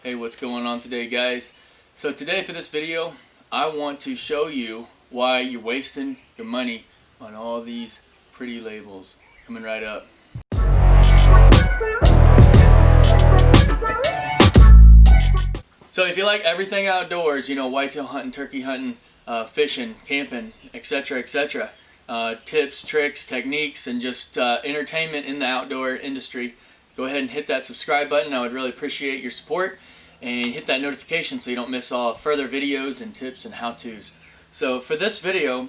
Hey, what's going on today, guys? So today for this video, I want to show you why you're wasting your money on all these pretty labels. Coming right up. So if you like everything outdoors, you know, whitetail hunting, turkey hunting, fishing, camping, etc., etc., tips, tricks, techniques, and just entertainment in the outdoor industry, go ahead and hit that subscribe button. I would really appreciate your support. And hit that notification so you don't miss all further videos and tips and how-tos. So for this video,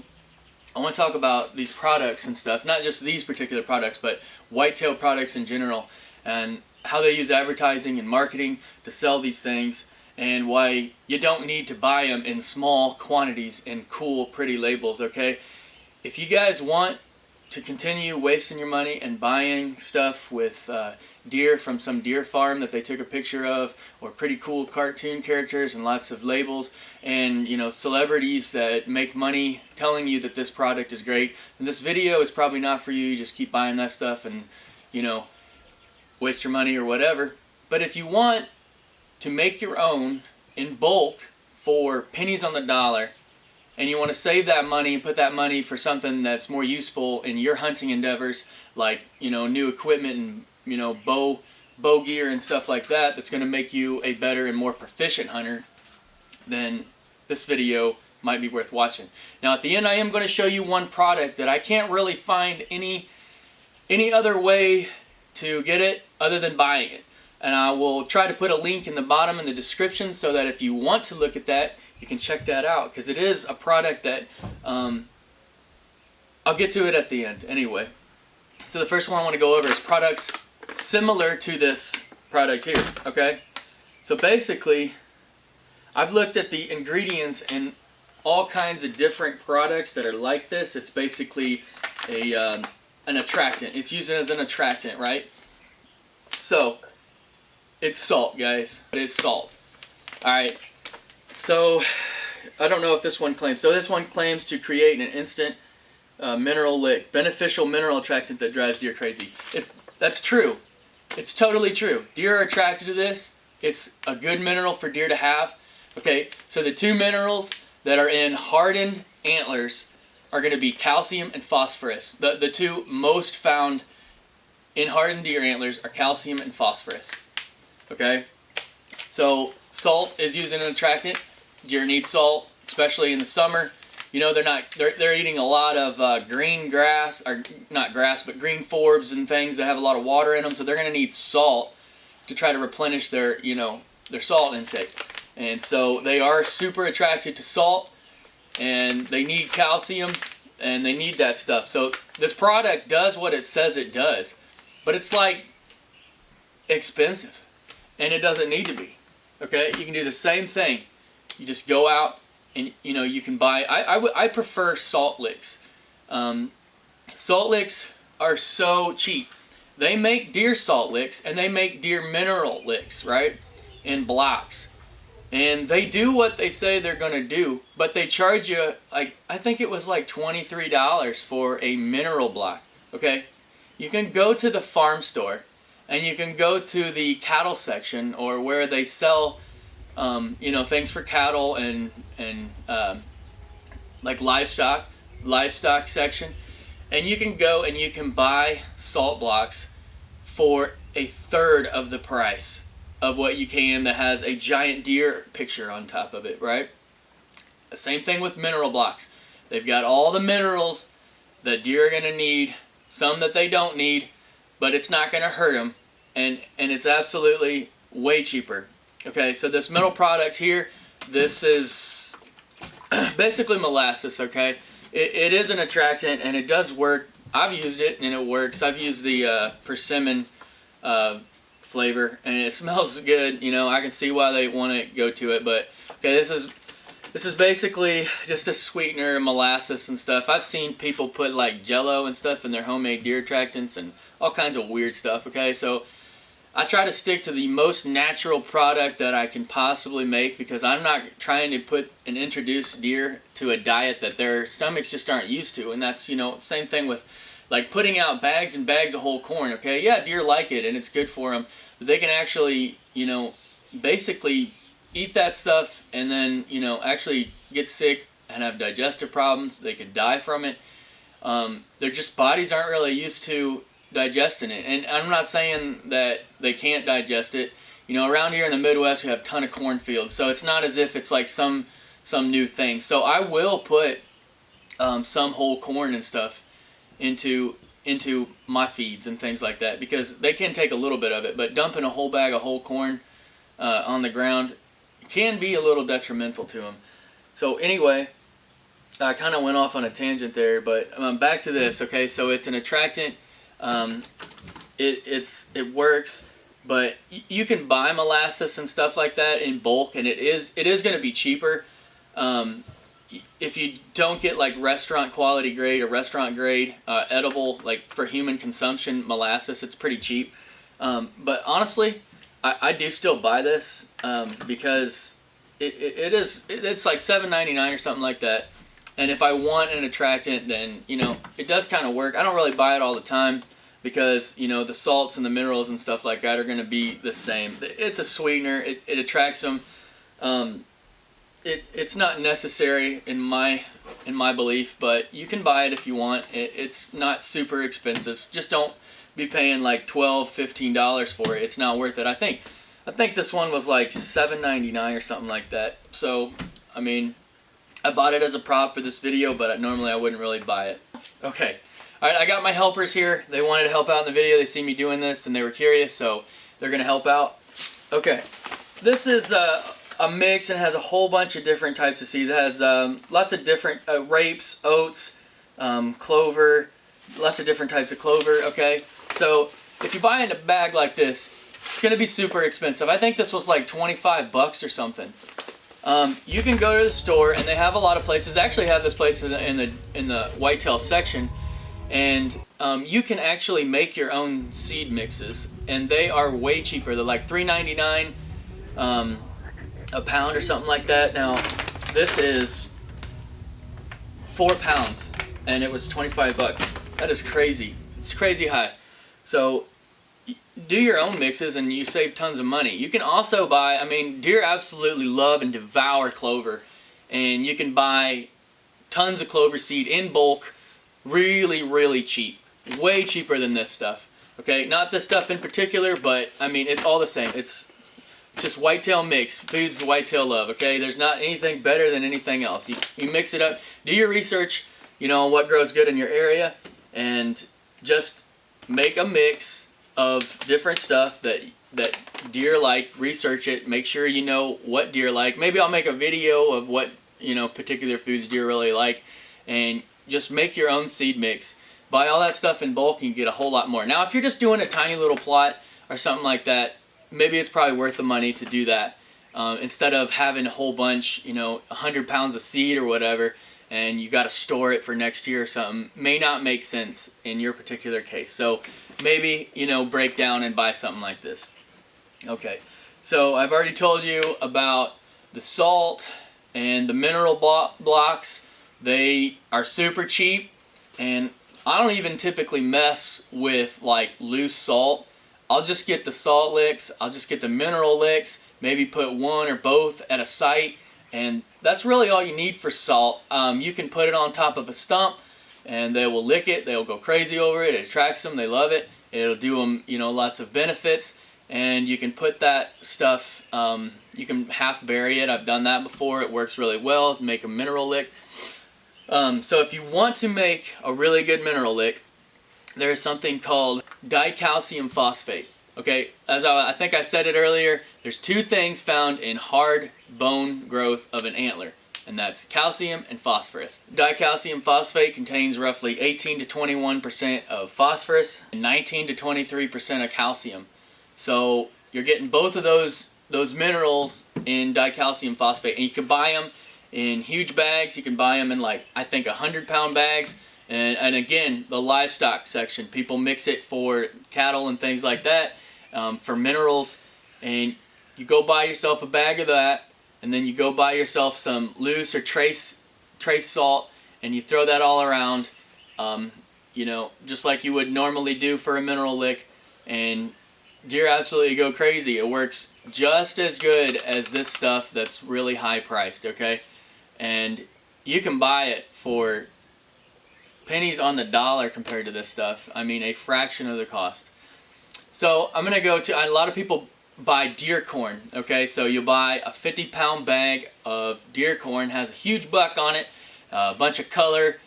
I want to talk about these products and stuff, not just these particular products, but whitetail products in general, and how they use advertising and marketing to sell these things, and why you don't need to buy them in small quantities in cool, pretty labels, okay? If you guys want to continue wasting your money and buying stuff with deer from some deer farm that they took a picture of, or pretty cool cartoon characters and lots of labels, and you know, celebrities that make money telling you that this product is great, and this video is probably not for you. You just keep buying that stuff and, you know, waste your money or whatever. But if you want to make your own in bulk for pennies on the dollar, and you want to save that money and put that money for something that's more useful in your hunting endeavors, like, you know, new equipment and, you know, bow gear and stuff like that, that's going to make you a better and more proficient hunter, then this video might be worth watching. Now at the end, I am going to show you one product that I can't really find any other way to get it other than buying it. And I will try to put a link in the bottom in the description so that if you want to look at that, you can check that out, because it is a product that I'll get to it at the end anyway. So the first one I want to go over is products similar to this product here, okay? So basically, I've looked at the ingredients in all kinds of different products that are like this. It's basically an attractant. It's used as an attractant, right? So it's salt, guys. It's salt. All right. So I don't know if this one claims. So this one claims to create an instant mineral lick, beneficial mineral attractant that drives deer crazy. That's true. It's totally true. Deer are attracted to this. It's a good mineral for deer to have. Okay, so the two minerals that are in hardened antlers are going to be calcium and phosphorus. The two most found in hardened deer antlers are calcium and phosphorus. Okay, so salt is used as an attractant. Deer need salt, especially in the summer. You know, they're eating a lot of green grass, or not grass, but green forbs and things that have a lot of water in them. So they're going to need salt to try to replenish their, you know, their salt intake. And so they are super attracted to salt, and they need calcium, and they need that stuff. So this product does what it says it does, but it's like expensive. And it doesn't need to be. Okay, you can do the same thing. You just go out and, you know, you can buy. I prefer salt licks. Salt licks are so cheap. They make deer salt licks and they make deer mineral licks, right? In blocks. And they do what they say they're going to do, but they charge you, like, I think it was like $23 for a mineral block. Okay, you can go to the farm store. And you can go to the cattle section, or where they sell, you know, things for cattle and like livestock section. And you can go and you can buy salt blocks for a third of the price of what you can that has a giant deer picture on top of it, right? The same thing with mineral blocks. They've got all the minerals that deer are going to need, some that they don't need, but it's not going to hurt them, and it's absolutely way cheaper. Okay, so this mineral product here, this is basically molasses, okay? It is an attractant, and it does work. I've used it, and it works. I've used the persimmon flavor, and it smells good. You know, I can see why they want to go to it, but okay, this is basically just a sweetener, molasses and stuff. I've seen people put like Jello and stuff in their homemade deer attractants and all kinds of weird stuff, okay? So I try to stick to the most natural product that I can possibly make, because I'm not trying to put and introduce deer to a diet that their stomachs just aren't used to. And that's, you know, same thing with like putting out bags and bags of whole corn, okay? Yeah, deer like it and it's good for them, but they can actually, you know, basically eat that stuff and then, you know, actually get sick and have digestive problems. They could die from it. Their just bodies aren't really used to digesting it. And I'm not saying that they can't digest it. You know, around here in the Midwest, we have a ton of cornfields, so it's not as if it's like some new thing. So I will put some whole corn and stuff into my feeds and things like that, because they can take a little bit of it, but dumping a whole bag of whole corn on the ground can be a little detrimental to them. So anyway, I kind of went off on a tangent there, but back to this. Okay, so it's an attractant. It works, but you can buy molasses and stuff like that in bulk, and it is going to be cheaper. If you don't get like restaurant quality grade or restaurant grade edible, like for human consumption molasses, it's pretty cheap. But honestly, I do still buy this because it's like $7.99 or something like that. And if I want an attractant, then, you know, it does kind of work. I don't really buy it all the time because, you know, the salts and the minerals and stuff like that are going to be the same. It's a sweetener. It attracts them. It's not necessary in my belief, but you can buy it if you want. It's not super expensive. Just don't be paying like $12, $15 for it. It's not worth it. I think this one was like $7.99 or something like that. So, I mean, I bought it as a prop for this video, but normally I wouldn't really buy it. Okay. All right, I got my helpers here. They wanted to help out in the video. They see me doing this and they were curious, so they're going to help out. Okay. This is a mix and has a whole bunch of different types of seeds. It has lots of different rapes, oats, clover, lots of different types of clover, okay? So if you buy in a bag like this, it's going to be super expensive. I think this was like 25 bucks or something. You can go to the store, and they have a lot of places. They actually have this place in the whitetail section, and you can actually make your own seed mixes, and they are way cheaper. They're like $3.99 a pound or something like that. Now, this is 4 pounds, and it was 25 bucks. That is crazy. It's crazy high. So do your own mixes and you save tons of money. You can also buy, I mean, deer absolutely love and devour clover, and you can buy tons of clover seed in bulk really, really cheap. Way cheaper than this stuff. Okay, not this stuff in particular, but I mean, it's all the same. It's just whitetail mix, foods whitetail love, okay? There's not anything better than anything else. You mix it up, do your research, you know, on what grows good in your area, and just make a mix of different stuff that deer like. Research it, make sure you know what deer like. Maybe I'll make a video of what, you know, particular foods deer really like, and just make your own seed mix. Buy all that stuff in bulk and you get a whole lot more. Now, if you're just doing a tiny little plot or something like that, maybe it's probably worth the money to do that. Instead of having a whole bunch, you know, 100 pounds of seed or whatever, and you got to store it for next year or something, may not make sense in your particular case. So maybe, you know, break down and buy something like this. Okay, so I've already told you about the salt and the mineral blocks. They are super cheap, and I don't even typically mess with like loose salt. I'll just get the salt licks, I'll just get the mineral licks, maybe put one or both at a site, and that's really all you need for salt. You can put it on top of a stump and they will lick it, they'll go crazy over it, it attracts them, they love it, it'll do them, you know, lots of benefits. And you can put that stuff, you can half bury it. I've done that before, it works really well, make a mineral lick. So if you want to make a really good mineral lick, there's something called dicalcium phosphate. Okay, as I think I said it earlier, there's two things found in hard bone growth of an antler, and that's calcium and phosphorus. Dicalcium phosphate contains roughly 18 to 21% of phosphorus and 19 to 23% of calcium. So you're getting both of those minerals in dicalcium phosphate, and you can buy them in huge bags. You can buy them in like, I think, 100-pound bags. And again, the livestock section, people mix it for cattle and things like that, for minerals. And you go buy yourself a bag of that, and then you go buy yourself some loose or trace salt, and you throw that all around, you know, just like you would normally do for a mineral lick, and deer absolutely go crazy. It works just as good as this stuff that's really high priced, okay? And you can buy it for pennies on the dollar compared to this stuff. I mean, a fraction of the cost. So I'm gonna go to, a lot of people buy deer corn, okay? So you buy a 50-pound bag of deer corn, has a huge buck on it, a bunch of color,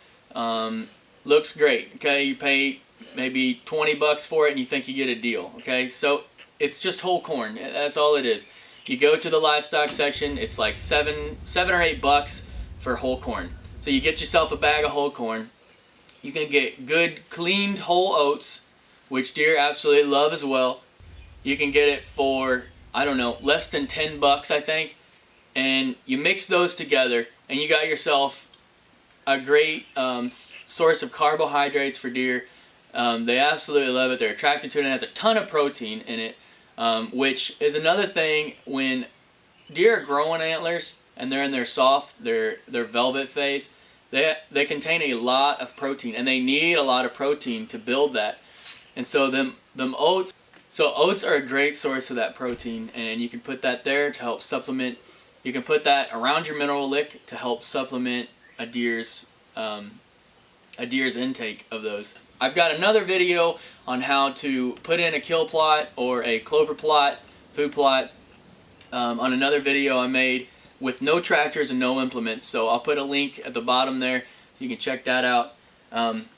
looks great, okay? You pay maybe 20 bucks for it and you think you get a deal, okay? So it's just whole corn, that's all it is. You go to the livestock section, it's like seven or 8 bucks for whole corn. So you get yourself a bag of whole corn. You can get good cleaned whole oats, which deer absolutely love as well. You can get it for, I don't know, less than 10 bucks I think. And you mix those together and you got yourself a great source of carbohydrates for deer. They absolutely love it. They're attracted to it. It has a ton of protein in it, which is another thing. When deer are growing antlers and they're in their soft, their velvet phase, they contain a lot of protein, and they need a lot of protein to build that. And so them oats, so oats are a great source of that protein, and you can put that there to help supplement. You can put that around your mineral lick to help supplement a deer's intake of those. I've got another video on how to put in a kill plot or a clover plot, food plot, on another video I made with no tractors and no implements. So I'll put a link at the bottom there so you can check that out.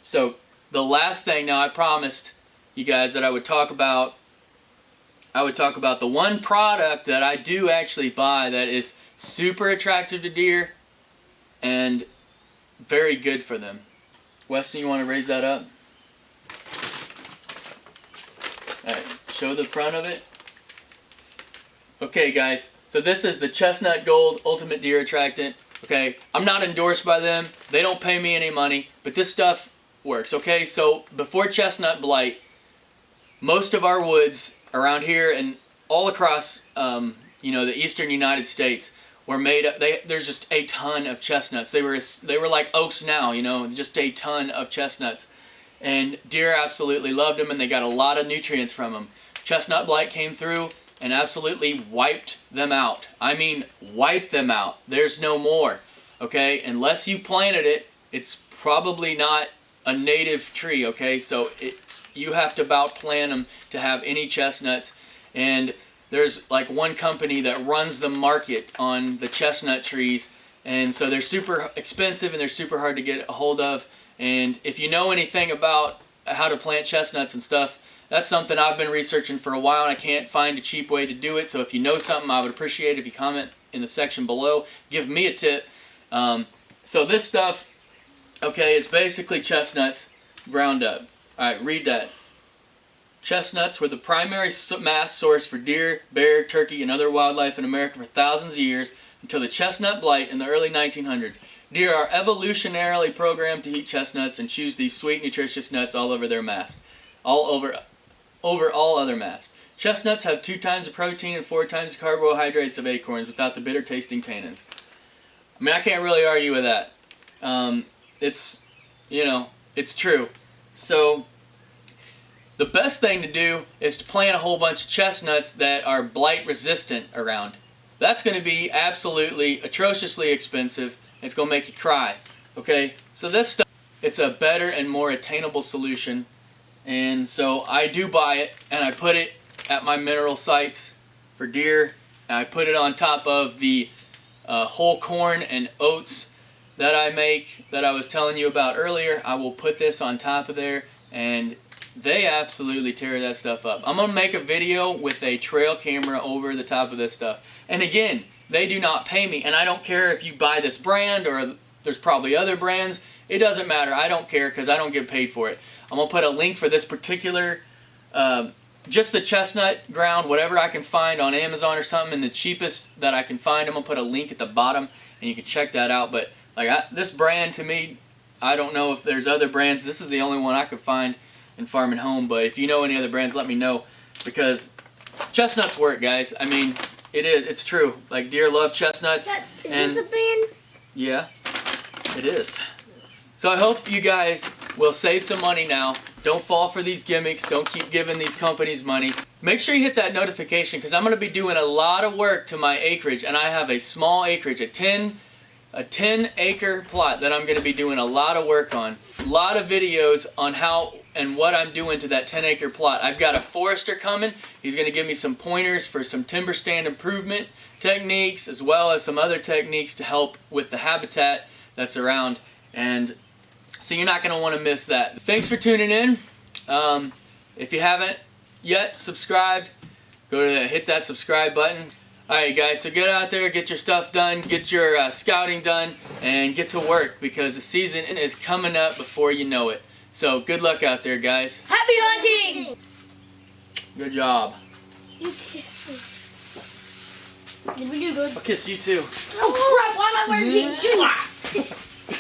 So the last thing, now I promised you guys that I would talk about the one product that I do actually buy that is super attractive to deer and very good for them. Weston, you want to raise that up? Alright, show the front of it. Okay guys, so this is the Chestnut Gold Ultimate Deer Attractant. Okay, I'm not endorsed by them. They don't pay me any money, but this stuff works. Okay, so before chestnut blight, most of our woods around here and all across the eastern United States were made up. There's just a ton of chestnuts. They were like oaks now, just a ton of chestnuts. And deer absolutely loved them, and they got a lot of nutrients from them. Chestnut blight came through and absolutely wiped them out. I mean, wiped them out. There's no more, okay? Unless you planted it, it's probably not a native tree, okay? So you have to about plant them to have any chestnuts. And there's like one company that runs the market on the chestnut trees, and so they're super expensive and they're super hard to get a hold of. And if you know anything about how to plant chestnuts and stuff, that's something I've been researching for a while, and I can't find a cheap way to do it. So if you know something, I would appreciate it if you comment in the section below. Give me a tip. So this stuff, okay, is basically chestnuts ground up. Alright, read that. Chestnuts were the primary mass source for deer, bear, turkey, and other wildlife in America for thousands of years until the chestnut blight in the early 1900s. Deer are evolutionarily programmed to eat chestnuts and choose these sweet, nutritious nuts all over their mast. Over all other mast. Chestnuts have 2 times the protein and 4 times the carbohydrates of acorns without the bitter tasting tannins. I mean, I can't really argue with that. It's true. So the best thing to do is to plant a whole bunch of chestnuts that are blight resistant around. That's going to be absolutely atrociously expensive. It's going to make you cry. Okay? So this stuff, it's a better and more attainable solution. And so I do buy it, and I put it at my mineral sites for deer. And I put it on top of the whole corn and oats that I make, that I was telling you about earlier. I will put this on top of there, and they absolutely tear that stuff up. I'm going to make a video with a trail camera over the top of this stuff. And again, they do not pay me, and I don't care if you buy this brand or there's probably other brands. It doesn't matter. I don't care because I don't get paid for it. I'm going to put a link for this particular, just the chestnut ground, whatever I can find on Amazon or something, and the cheapest that I can find. I'm going to put a link at the bottom, and you can check that out. But this brand, to me, I don't know if there's other brands. This is the only one I could find in Farm and Home. But if you know any other brands, let me know, because chestnuts work, guys. I mean, it's true. Like, deer love chestnuts. Is this the brand? Yeah, it is. So I hope you guys will save some money now. Don't fall for these gimmicks. Don't keep giving these companies money. make sure you hit that notification because I'm going to be doing a lot of work to my acreage, and I have a small acreage, a 10 acre plot that I'm going to be doing a lot of work on. A lot of videos on how and what I'm doing to that 10 acre plot. I've got a forester coming. He's going to give me some pointers for some timber stand improvement techniques as well as some other techniques to help with the habitat that's around, and so you're not going to want to miss that. Thanks for tuning in. If you haven't yet subscribed, go to hit that subscribe button. Alright guys, so get out there, get your stuff done, get your scouting done, and get to work because the season is coming up before you know it. So good luck out there, guys. Happy hunting! Good job. You kissed me. Did we do good? I'll kiss you too. Oh crap, why am I wearing pink shoes?